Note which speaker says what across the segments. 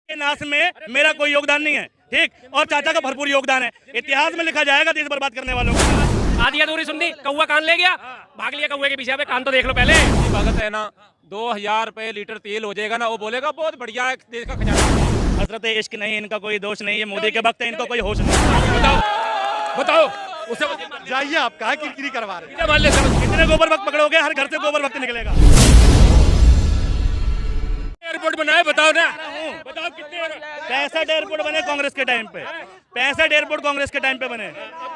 Speaker 1: के नाश में मेरा कोई योगदान नहीं है, ठीक, और चाचा का भरपूर योगदान है। इतिहास में लिखा जाएगा देश बर्बाद करने वालों को।
Speaker 2: आधी अधूरी सुन दी, कौवा कान ले गया, भाग लिया कौवे के पीछे। पे कान तो देख लो पहले।
Speaker 3: भगत है ना, 2000 रुपए लीटर तेल हो जाएगा ना, वो बोलेगा बहुत बढ़िया है, देश का खजाना।
Speaker 1: हजरत इश्क नहीं, इनका कोई दोष नहीं है, मोदी के वक्त है, इनको कोई होश नहीं।
Speaker 3: बताओ उसे
Speaker 4: जाइए, आप कहाँ किरकिरी करवा रहे हैं?
Speaker 3: मान ले
Speaker 1: कितने गोबर वक्त पकड़ोगे? हर घर से गोबर वक्त निकलेगा।
Speaker 3: एयरपोर्ट बनाए, बताओ ना, बताओ कितने
Speaker 1: 65 एयरपोर्ट बने कांग्रेस के टाइम पे, 65 एयरपोर्ट कांग्रेस के टाइम पे बने,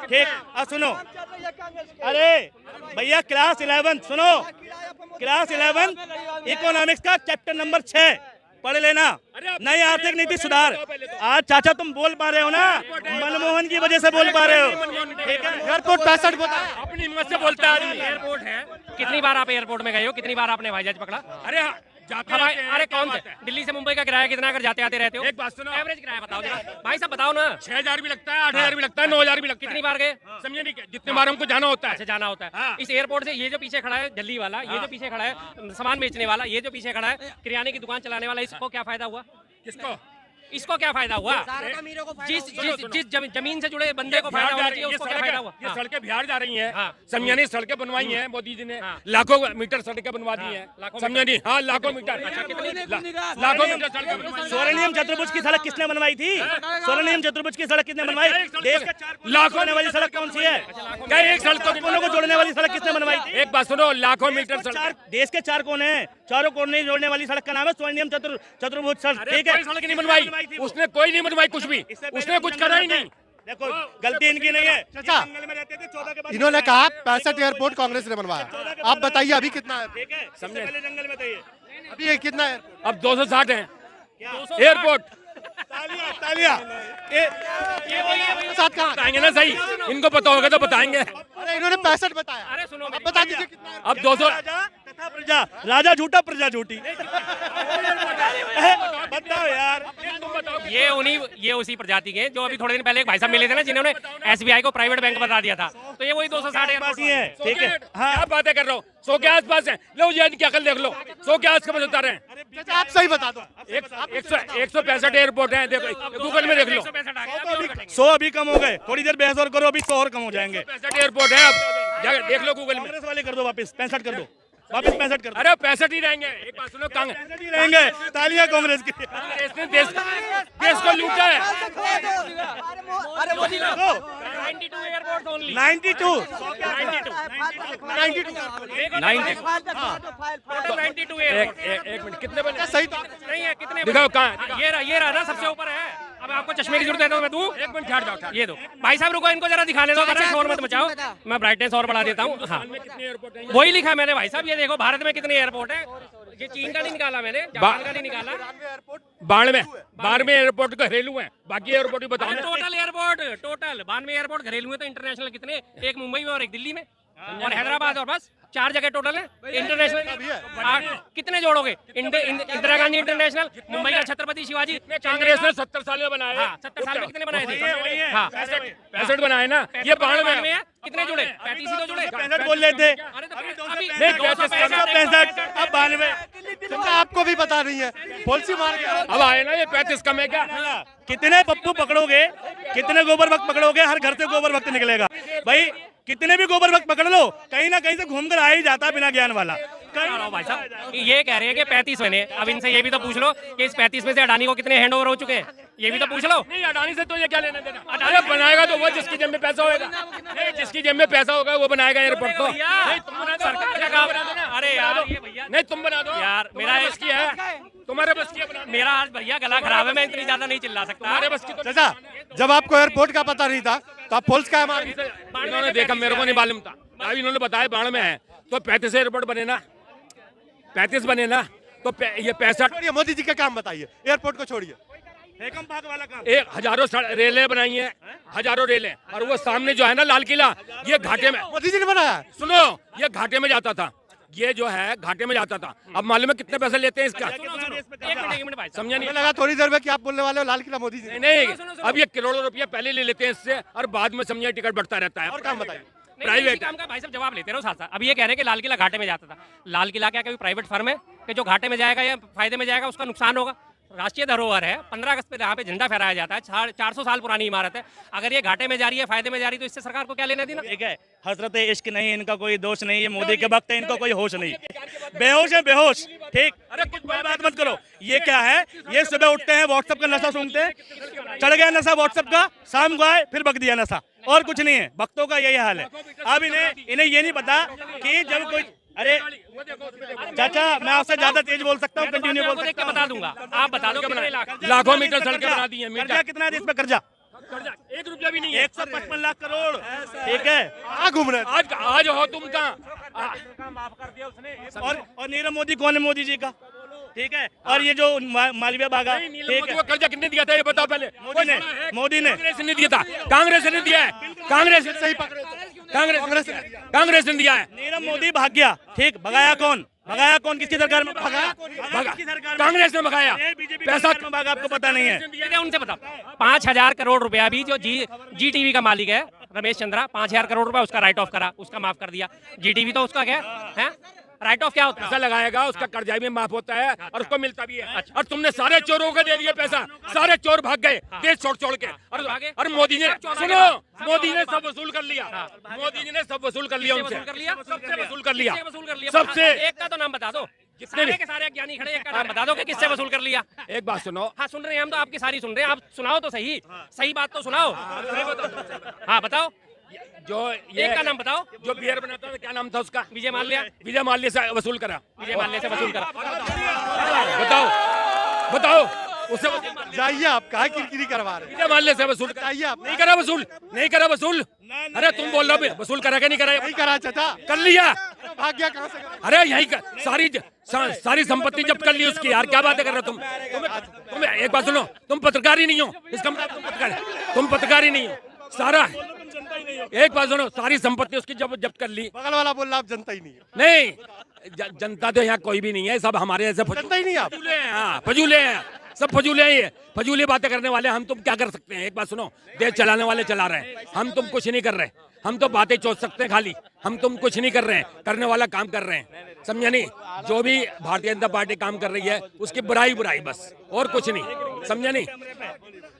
Speaker 1: ठीक। अब सुनो, अरे भैया क्लास 11 सुनो, क्लास 11 इकोनॉमिक्स का चैप्टर नंबर 6 पढ़ लेना, नई आर्थिक नीति सुधार। आज चाचा तुम बोल पा रहे हो ना, मनमोहन की वजह से बोल पा रहे हो, ठीक है।
Speaker 4: एयरपोर्ट 65
Speaker 3: अपनी हिम्मत से बोलता है।
Speaker 2: एयरपोर्ट है, कितनी बार आप एयरपोर्ट में गए हो? कितनी बार आपने हवाई जहाज पकड़ा?
Speaker 3: अरे जाते
Speaker 2: हवाई,
Speaker 3: रहते हैं,
Speaker 2: अरे
Speaker 3: क्या
Speaker 2: कौन
Speaker 3: बात
Speaker 2: से?
Speaker 3: है?
Speaker 2: दिल्ली से मुंबई का किराया कितना अगर जाते आते रहते हो?
Speaker 3: एक बात सुनो,
Speaker 2: एवरेज किराया बताओ जरा भाई साहब, बताओ ना।
Speaker 3: 6000 भी लगता है, 8000 भी लगता है, 9000 भी लगता है।
Speaker 2: कितनी बार गए?
Speaker 3: समझे नहीं, जितने बार हमको जाना होता
Speaker 2: अच्छा
Speaker 3: है।
Speaker 2: जाना होता है।
Speaker 3: हाँ।
Speaker 2: इस एयरपोर्ट से ये जो पीछे खड़ा है जल्दी वाला, ये जो पीछे खड़ा है सामान बेचने वाला, ये जो पीछे खड़ा है किराने की दुकान चलाने वाला, इसको क्या फायदा हुआ?
Speaker 3: किसको?
Speaker 2: इसको क्या फायदा हुआ? जिस जमीन से जुड़े बंदे को फायदा होना चाहिए, उसको क्या फायदा हुआ?
Speaker 3: ये सड़कें बिहार जा रही हैं,
Speaker 2: हाँ।
Speaker 3: समझे नहीं, सड़कें बनवाई हैं मोदी जी ने,
Speaker 2: हाँ।
Speaker 3: लाखों मीटर सड़कें बनवा दी हैं,
Speaker 2: लाखों
Speaker 3: समझे नहीं, हाँ लाखों मीटर, लाखों मीटर सड़कें बनवाई।
Speaker 1: स्वर्णिम चतुर्भुज की सड़क किसने बनवाई थी? स्वर्णिम चतुर्भुज की सड़क किसने बनवाई? देश के 4
Speaker 3: लाखों
Speaker 1: जोड़ने वाली सड़क कौन सी है?
Speaker 3: क्या एक सड़क तो
Speaker 1: कोनों को जोड़ने वाली सड़क किसने बनवाई थी?
Speaker 3: एक बात सुनो, लाखों मीटर सड़क,
Speaker 1: देश के 4 कोने हैं, चारों कोने जोड़ने वाली सड़क का नाम है स्वर्णिम चतुर्भुज सड़क, ठीक है।
Speaker 3: कोई सड़क नहीं बनवाई, उसने कोई नहीं बनवाई कुछ भी, उसने कुछ करा ही नहीं।
Speaker 1: देखो गलती इनकी नहीं है।
Speaker 4: चाचा,
Speaker 1: जंगल में रहते थे, 14 के बाद
Speaker 4: इन्होंने कहा 65 एयरपोर्ट कांग्रेस ने बनवाया। आप बताइए अभी कितना है?
Speaker 1: ठीक है,
Speaker 3: समझे?
Speaker 1: पहले जंगल में थे ये।
Speaker 4: अभी ये कितना है?
Speaker 3: अब 260 है
Speaker 1: क्या?
Speaker 3: एयरपोर्ट।
Speaker 1: तालियां तालियां।
Speaker 4: साथ कहाँ?
Speaker 3: बताएंगे ना सही, इनको पता होगा तो बताएंगे।
Speaker 4: अरे इन्होंने 65 बताया।
Speaker 2: अरे सुनो
Speaker 4: अब बता दीजिए कितना है?
Speaker 3: अब 200
Speaker 1: राजा तथा प्रजा, राजा झूठा प्रजा झूठी। बताओ यार।
Speaker 2: ये उसी प्रजाति के जो अभी थोड़े दिन पहले एक भाई साहब मिले थे ना, जिन्होंने एसबीआई को प्राइवेट बैंक बता दिया था, तो ये वही 260
Speaker 1: पास ही है, ठीक है।
Speaker 3: हाँ, क्या बातें कर रहा हूँ, 100 के आसपास है। लो ये क्या अकल देख लो, 100 के आसपास बता रहे हैं।
Speaker 4: चाचा आप सही बता दो।
Speaker 3: 165 एयरपोर्ट है, देखो गूगल में देख लो।
Speaker 1: 100 अभी कम हो गए, थोड़ी देर बहस और करो, अभी 100 और कम हो जाएंगे।
Speaker 3: 65 एयरपोर्ट है, अब जाकर देख लो गूगल में।
Speaker 1: कांग्रेस वाले कर दो वापस, 65 कर दो, वापस 65 कर दो।
Speaker 3: अरे 65 ही रहेंगे। एक बात सुनो, कांग्रेस
Speaker 1: 65 ही रहेंगे। तालियां कांग्रेस की।
Speaker 3: ने देश को लूटा है।
Speaker 2: 92 एयरपोर्ट ओनली,
Speaker 1: 92
Speaker 2: 92 एयरपोर्ट।
Speaker 3: एक मिनट, कितने बने?
Speaker 4: सही तो
Speaker 2: नहीं है, कितने
Speaker 3: दिखाओ कहाँ है?
Speaker 2: ये रहा ना, सबसे ऊपर है। अब आपको चश्मे की जरूरत है तो मैं दूं?
Speaker 3: एक मिनट ठहर जाओ।
Speaker 2: ये दो भाई साहब, रुको इनको जरा दिखाने दो, बड़ा शोर मत मचाओ, मैं ब्राइटनेस और बढ़ा देता हूँ। हाँ
Speaker 3: कितने एयरपोर्ट है?
Speaker 2: वही लिखा मैंने भाई साहब, ये देखो भारत में कितने एयरपोर्ट है। ये चीन का नहीं निकाला मैंने, जापान का नहीं निकाला।
Speaker 3: 92 एयरपोर्ट घरेलू है, बाकी एयरपोर्ट भी बताओ।
Speaker 2: टोटल एयरपोर्ट, टोटल 92 एयरपोर्ट घरेलू है, तो इंटरनेशनल कितने? एक मुंबई में और एक दिल्ली में और हैदराबाद, और बस 4 जगह टोटल है इंटरनेशनल। कितने जोड़ोगे? इंदिरा गांधी इंटरनेशनल, मुंबई का छत्रपति शिवाजी,
Speaker 3: कांग्रेस ने 70 साल में बनाए।
Speaker 2: हाँ 70 साल में कितने बनाए थे? हाँ
Speaker 3: 65 बनाए ना, ये 92
Speaker 2: में है। कितने जुड़े? 35 ही तो जुड़े।
Speaker 1: 65 बोल रहे थे,
Speaker 2: अरे तो अभी
Speaker 1: 265 अब 92।
Speaker 4: चाचा आपको भी पता नहीं है, पॉलिसी मार के
Speaker 3: अब आए ना, ये 35 कम है क्या?
Speaker 1: कितने पप्पू पकड़ोगे, कितने गोबर वक्त पकड़ोगे? हर घर से गोबर वक्त निकलेगा भाई। कितने भी गोबर वक्त पकड़ लो, कहीं ना कहीं से घूम कर आ ही जाता बिना ज्ञान वाला।
Speaker 2: भाई साहब ये कह रहे हैं कि 35 बने, अब इनसे ये भी तो पूछ लो कि इस 35 में से अडानी को कितने हैंड ओवर हो चुके हैं, ये भी तो पूछ लो।
Speaker 3: नहीं, अडानी से तो ये क्या लेना देना? अरे बनाएगा तो वो जिसकी जेब में पैसा होगा, नहीं जिसकी जेब में पैसा होगा वो बनाएगा एयरपोर्ट तो। नहीं तुम बना दो,
Speaker 2: सरकार का काम। अरे यार ये भैया,
Speaker 3: नहीं तुम बना दो
Speaker 2: यार मेरा
Speaker 3: बस की है, तुम्हारे बस की है।
Speaker 2: मेरा आज भैया गला खराब है, मैं इतनी ज्यादा नहीं चिल्ला सकता।
Speaker 3: तुम्हारे बस की तो
Speaker 4: चाचा जब आपको एयरपोर्ट का पता नहीं था तो आप पुलिस का मार?
Speaker 3: इन्होंने देखा, मेरे को नहीं मालूम था, अभी इन्होंने बताया 92 में है, तो 35 एयरपोर्ट बने ना, 35 बने ना, तो ये 65।
Speaker 4: छोड़िए, मोदी जी का काम बताइए, एयरपोर्ट को छोड़िए।
Speaker 1: एकम भाग वाला काम।
Speaker 3: एक हजारों रेलें बनाई हैं, हजारों रेलें, और वो सामने जो है ना लाल किला, ये घाटे में
Speaker 4: मोदी जी ने बनाया है।
Speaker 3: सुनो, ये घाटे में जाता था, ये जो है घाटे में जाता था। अब मालूम है कितने पैसे लेते हैं इसका?
Speaker 2: एक मिनट भाई,
Speaker 3: समझा नहीं?
Speaker 4: मुझे लगा थोड़ी देर में कि आप बोलने वाले हो लाल किला मोदी जी ने।
Speaker 3: नहीं, अब ये करोड़ों रुपया पहले ले लेते हैं इससे, और बाद में समझिए टिकट बढ़ता रहता है।
Speaker 4: और काम बताइए।
Speaker 2: प्राइवेट काम का भाई साहब जवाब लेते रहो साथ साथ। अब ये कह रहे हैं कि लाल किला घाटे में जाता था, लाल किला क्या कोई प्राइवेट फर्म है कि जो घाटे में जाएगा या फायदे में जाएगा? उसका नुकसान होगा। राष्ट्रीय धरोहर है, 15 अगस्त पे यहाँ पे झंडा फहराया जाता है, 400 साल पुरानी इमारत है। अगर ये घाटे में जा रही है, फायदे में जा रही है, तो इससे सरकार को क्या लेना देना?
Speaker 1: ठीक है, हजरत इश्क नहीं, इनका कोई दोष नहीं है, मोदी के वक्त है, इनको कोई होश नहीं, बेहोश है, बेहोश। ठीक, अरे कुछ बात मत करो। ये क्या है, ये सुबह उठते हैं व्हाट्सएप का नशा सूंघते हैं, चढ़ गया नशा व्हाट्सएप का, शाम को आए फिर बक दिया नशा, और कुछ नहीं है। भक्तों का यही हाल है। अब इन्हें ये नहीं पता कि जब कोई, अरे चाचा मैं आपसे ज्यादा तेज बोल सकता हूँ, कंटिन्यू बोल सकता हूँ,
Speaker 2: बता दूंगा, आप बता दो कितने लाख?
Speaker 3: लाखों मीटर सड़कें बना दी हैं।
Speaker 1: कर्जा कितना है इस पे? कर्जा
Speaker 3: 1 रुपया भी नहीं है।
Speaker 1: 155 लाख करोड़। ठीक है,
Speaker 4: कहाँ घूम रहे हैं?
Speaker 3: आज हो तुम कहाँ?
Speaker 1: और नीरव मोदी कौन है? मोदी जी का। ठीक है, और ये जो मालवीय भागा, ठीक है,
Speaker 3: कर्जा कितने दिया था ये बताओ पहले।
Speaker 1: मोदी ने
Speaker 3: कांग्रेस ने दिया था, कांग्रेस ने दिया है, कांग्रेस सही कांग्रेस ने दिया है।
Speaker 1: नीरव मोदी भाग गया। ठीक, भगाया कौन? भगाया कौन? किसकी सरकार में भगाया?
Speaker 3: कांग्रेस ने भगाया।
Speaker 1: पैसा भागा, आपको पता नहीं है?
Speaker 2: उनसे बताओ। 5,000 करोड़ रुपया भी जो जी टीवी का मालिक है रमेश चंद्रा, 5,000 करोड़ रुपया उसका राइट ऑफ करा, उसका माफ कर दिया। जी टीवी तो उसका क्या है? राइट ऑफ क्या होता है?
Speaker 3: पैसा लगाएगा, उसका कर्जा भी माफ होता है और उसको मिलता भी है। और तुमने सारे चोरों को दे दिया पैसा, सारे चोर भाग गए देश छोड़ के। और मोदी ने, सुनो, मोदी ने सब वसूल कर लिया, मोदी जी ने सब वसूल कर लिया, उनसे सबसे वसूल कर लिया, सबसे।
Speaker 2: एक का तो नाम बता दो, जितने के सारे ज्ञानी खड़े, एक का नाम बता दो कि किससे वसूल कर लिया।
Speaker 3: एक बात सुनो।
Speaker 2: हाँ सुन रहे हैं हम, तो आपकी सारी सुन रहे हैं, आप सुनाओ तो सही, सही बात तो सुनाओ। हाँ बताओ,
Speaker 3: जो ये
Speaker 2: एक का नाम बताओ।
Speaker 3: जो बियर बनाता था, क्या नाम था उसका?
Speaker 2: विजय माल्या।
Speaker 3: विजय माल्या से वसूल करा,
Speaker 2: विजय माल्या से वसूल करा।
Speaker 3: बताओ उससे
Speaker 4: जाइए, आप कहाँ किरकिरी करवा रहे हैं?
Speaker 3: विजय माल्या से वसूल
Speaker 4: जाइए आप।
Speaker 3: नहीं करा वसूल, नहीं करा वसूल। अरे तुम बोल रहे हो वसूल करा क्या? नहीं करा?
Speaker 4: नहीं करा चाचा,
Speaker 3: कर लिया।
Speaker 4: भाग गया कहाँ से?
Speaker 3: अरे यही सारी संपत्ति जब्त कर ली उसकी। यार क्या बातें कर रहे हो तुम एक बात सुनो, तुम पत्रकार ही नहीं हो, इसका मतलब तुम पत्रकार ही नहीं हो। सारा एक बात सुनो, सारी संपत्ति उसकी जब्त कर ली।
Speaker 4: बगल वाला बोल रहा आप जनता ही नहीं है।
Speaker 3: नहीं, जनता तो यहाँ कोई भी नहीं है, सब हमारे ऐसे
Speaker 4: जनता ही नहीं है आप।
Speaker 3: फजूले हैं। हाँ, फजूले हैं, सब फजूले हैं, ये फजूले बातें करने वाले। हम तुम क्या कर सकते हैं? एक बात सुनो, देश चलाने वाले चला रहे हैं, हम तुम कुछ नहीं कर रहे। हम तो बातें सोच सकते हैं खाली, हम तुम कुछ नहीं कर रहे हैं, करने वाला काम कर रहे हैं, समझे नहीं? जो भी भारतीय जनता पार्टी काम कर रही है उसकी बुराई बस, और कुछ नहीं, समझे नहीं?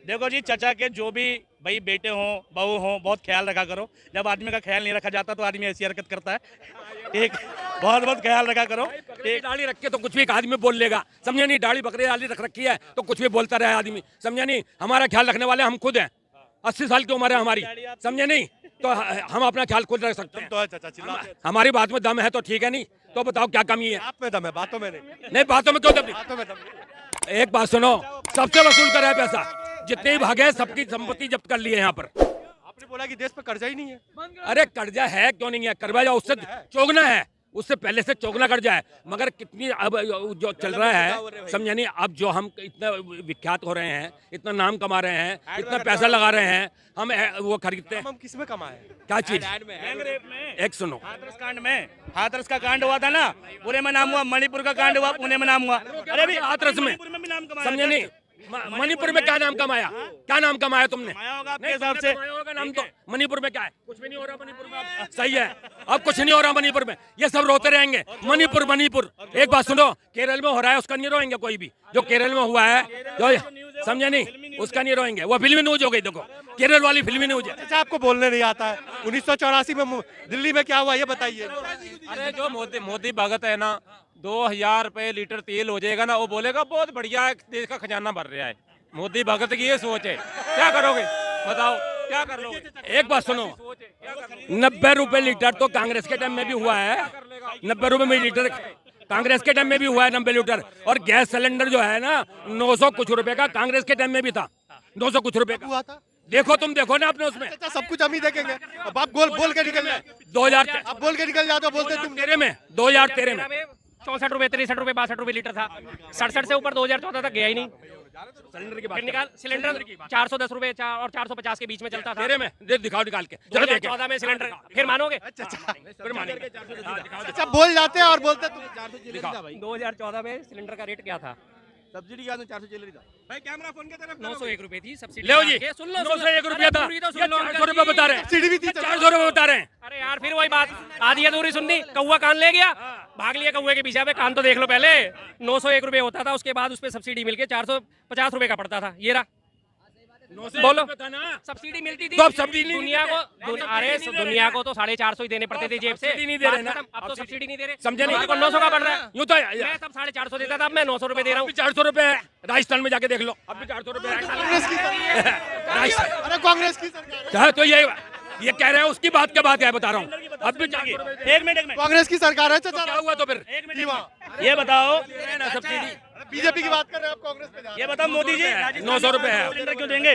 Speaker 1: देखो जी, चाचा के जो भी भाई बेटे हों, बहू हों, बहुत ख्याल रखा करो। जब आदमी का ख्याल नहीं रखा जाता तो आदमी ऐसी हरकत करता है। एक बहुत ख्याल रखा करो।
Speaker 3: एक दाढ़ी रख के तो कुछ भी एक आदमी बोल लेगा, समझे नहीं? दाढ़ी बकरी दाढ़ी रख रखी है तो कुछ भी बोलता रहे आदमी, समझे नहीं? हमारा ख्याल रखने वाले हम खुद हैं, 80 साल की उम्र है हमारी, समझे नहीं? तो हम अपना ख्याल खुद रख सकते हैं।
Speaker 4: तो है चाचा, चिल्लाते हैं।
Speaker 3: हमारी बात में दम है तो ठीक है, नहीं तो बताओ क्या कमी है?
Speaker 4: आप में दम है, बातों में नहीं।
Speaker 3: नहीं, बातों में क्यों दम?
Speaker 4: बातों में दम नहीं।
Speaker 3: एक बात सुनो, सबसे वसूल करा है पैसा, जितने भी भागे सबकी संपत्ति जब्त कर ली है यहाँ पर।
Speaker 4: आपने बोला कि देश पे कर्जा ही नहीं है।
Speaker 3: अरे कर्जा है, क्यों नहीं है? कर्जा उससे चौगना है, उससे पहले से चौगना कर्जा है। मगर कितनी अब जो चल रहा है, समझे नहीं? अब जो हम इतना विख्यात हो रहे हैं, इतना नाम कमा रहे हैं, इतना पैसा लगा रहे हैं, हम वो खरीदते हैं।
Speaker 4: हम किस में कमाए?
Speaker 3: क्या चीज? एक सुनो,
Speaker 1: हाथरस का कांड हुआ था ना, पुणे में नाम हुआ। मणिपुर का कांड हुआ, पुणे में नाम हुआ। अरे भी
Speaker 3: हाथरस में
Speaker 1: मणिपुर में भी नाम कमाया,
Speaker 3: समझे नहीं? मणिपुर में क्या नाम कमाया? क्या नाम कमाया तुमने?
Speaker 1: होगा आपके हिसाब से।
Speaker 3: नाम तो मणिपुर में क्या है? कुछ भी नहीं हो रहा मणिपुर में। सही है, अब कुछ नहीं हो रहा मणिपुर में, ये सब रोते रहेंगे मणिपुर मणिपुर। एक बात सुनो, केरल में हो रहा है उसका नहीं रोएंगे कोई भी। जो केरल में हुआ है, जो समझे नहीं, उसका नहीं रोएंगे। वो फिल्मी न्यूज हो गई, देखो केरल वाली फिल्मी न्यूज है।
Speaker 4: अच्छा, आपको बोलने नहीं आता है? 1984 में दिल्ली में क्या हुआ ये बताइए।
Speaker 5: अरे जो मोदी भगत है ना, 2000 रुपए लीटर तेल हो जाएगा ना, वो बोलेगा बहुत बढ़िया है, देश का खजाना भर रहा है। मोदी भगत की ये सोच है। क्या करोगे बताओ, क्या कर लोगे?
Speaker 3: एक बात सुनो, 90 रुपए लीटर तो कांग्रेस के टाइम में भी हुआ है। 90 रुपए में लीटर कांग्रेस के टाइम में भी हुआ है, 90 लीटर। और गैस सिलेंडर जो है ना, 900 कुछ रुपए का कांग्रेस के टाइम में भी था, 200 कुछ रुपए का
Speaker 4: हुआ था।
Speaker 3: देखो, तुम देखो ना आपने उसमें।
Speaker 4: अच्छा, सब कुछ हम ही देखेंगे। अब आप बोल के निकल जाए।
Speaker 3: 2000
Speaker 4: आप बोल के निकल जाते हो, बोलते तुम
Speaker 3: 2013 में 2013 में
Speaker 2: 64 रुपए, 63 रुपए, 62 रुपए लीटर था। 67 से ऊपर 2014 तक गया ही नहीं।
Speaker 3: सिलेंडर की बात,
Speaker 2: फिर निकाल, सिलेंडर 410 रुपए और 450 के बीच में चलता था।
Speaker 3: तेरे में दिखाओ निकाल के, चलो देखें।
Speaker 2: 2014 में सिलेंडर, फिर मानोगे?
Speaker 3: फिर मानेंगे।
Speaker 4: अच्छा बोल जाते हैं और बोलते तुम।
Speaker 2: 2014 में सिलेंडर का रेट क्या था?
Speaker 1: सब्सिडी के बाद में 400 चल रही था भाई। कैमरा फोन की तरफ
Speaker 2: 901 रुपए थी सब्सिडी।
Speaker 3: ले जी,
Speaker 2: सुन लो
Speaker 3: 901 रुपया था, 400 रुपये बता रहे हैं,
Speaker 4: सब्सिडी भी थी,
Speaker 3: 400 रुपये बता रहे हैं।
Speaker 2: अरे यार फिर वही बात, आधी अधूरी सुननी। कौवा कान ले गया, भाग लिया कौवे के पीछे। कान तो देख लो पहले। 901 रुपए होता था, उसके बाद उस पर सब्सिडी मिलके 450 रुपए का पड़ता था। ये रहा, बोलो सब्सिडी मिलती थी
Speaker 3: तो अब सब्सिडी नहीं
Speaker 2: दुनिया को। अरे दुनिया को तो 450 ही देने पड़ते थे जेब से।
Speaker 3: सब्सिडी नहीं दे रहे ना।
Speaker 2: अब तो सब्सिडी नहीं दे रहे,
Speaker 3: समझे नहीं?
Speaker 2: 900 का बढ़ रहा है।
Speaker 3: यूँ तो
Speaker 2: मैं तब 450 देता था, अब मैं 900 रुपए दे रहा हूँ।
Speaker 3: 400 रुपये है, राजस्थान में जाके देख लो, अब भी 400 रुपये है।
Speaker 4: कांग्रेस की सरकार,
Speaker 3: राजस्थान
Speaker 4: अरे कांग्रेस की सरकार,
Speaker 3: चाहे तो ये कह रहे हैं, उसकी बात क्या बात है बता रहा हूँ। अब भी 400 रुपये।
Speaker 1: एक मिनट
Speaker 4: कांग्रेस की सरकार है
Speaker 3: तो
Speaker 4: चाचा।
Speaker 3: क्या हुआ तो फिर?
Speaker 1: एक मिनट ये बताओ,
Speaker 3: सब्सिडी
Speaker 4: बीजेपी की बात कर रहे हैं आप, कांग्रेस पे जा रहे
Speaker 1: ये बताओ मोदी जी
Speaker 3: 900 रुपये है।
Speaker 1: सिलेंडर क्यों देंगे?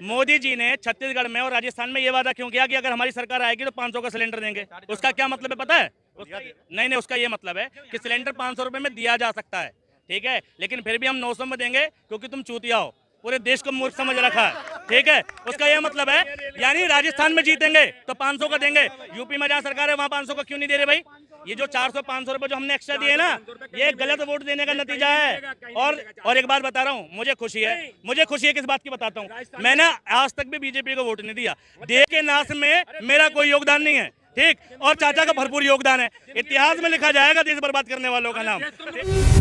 Speaker 1: मोदी जी ने छत्तीसगढ़ में और राजस्थान में ये वादा क्यों किया कि अगर हमारी सरकार आएगी तो 500 का सिलेंडर देंगे? उसका क्या मतलब है पता है? नहीं, उसका ये मतलब है कि सिलेंडर 500 रुपए में दिया जा सकता है, ठीक है, लेकिन फिर भी हम 900 में देंगे क्योंकि तुम चूतिया हो, पूरे देश को मूर्ख समझ रखा है, ठीक है। उसका यह मतलब है, यानी राजस्थान में जीतेंगे तो 500 का देंगे, यूपी में जहाँ सरकार है वहाँ 500 का क्यों नहीं दे रहे भाई? ये जो 400-500 रुपए जो हमने एक्स्ट्रा दिए ना, ये गलत वोट देने का नतीजा है। और एक बात बता रहा हूँ, मुझे खुशी है किस बात की बताता हूँ। मैंने आज तक भी बीजेपी को वोट नहीं दिया। देश के नाश में मेरा कोई योगदान नहीं है, ठीक, और चाचा का भरपूर योगदान है। इतिहास में लिखा जाएगा देश बर्बाद करने वालों का नाम।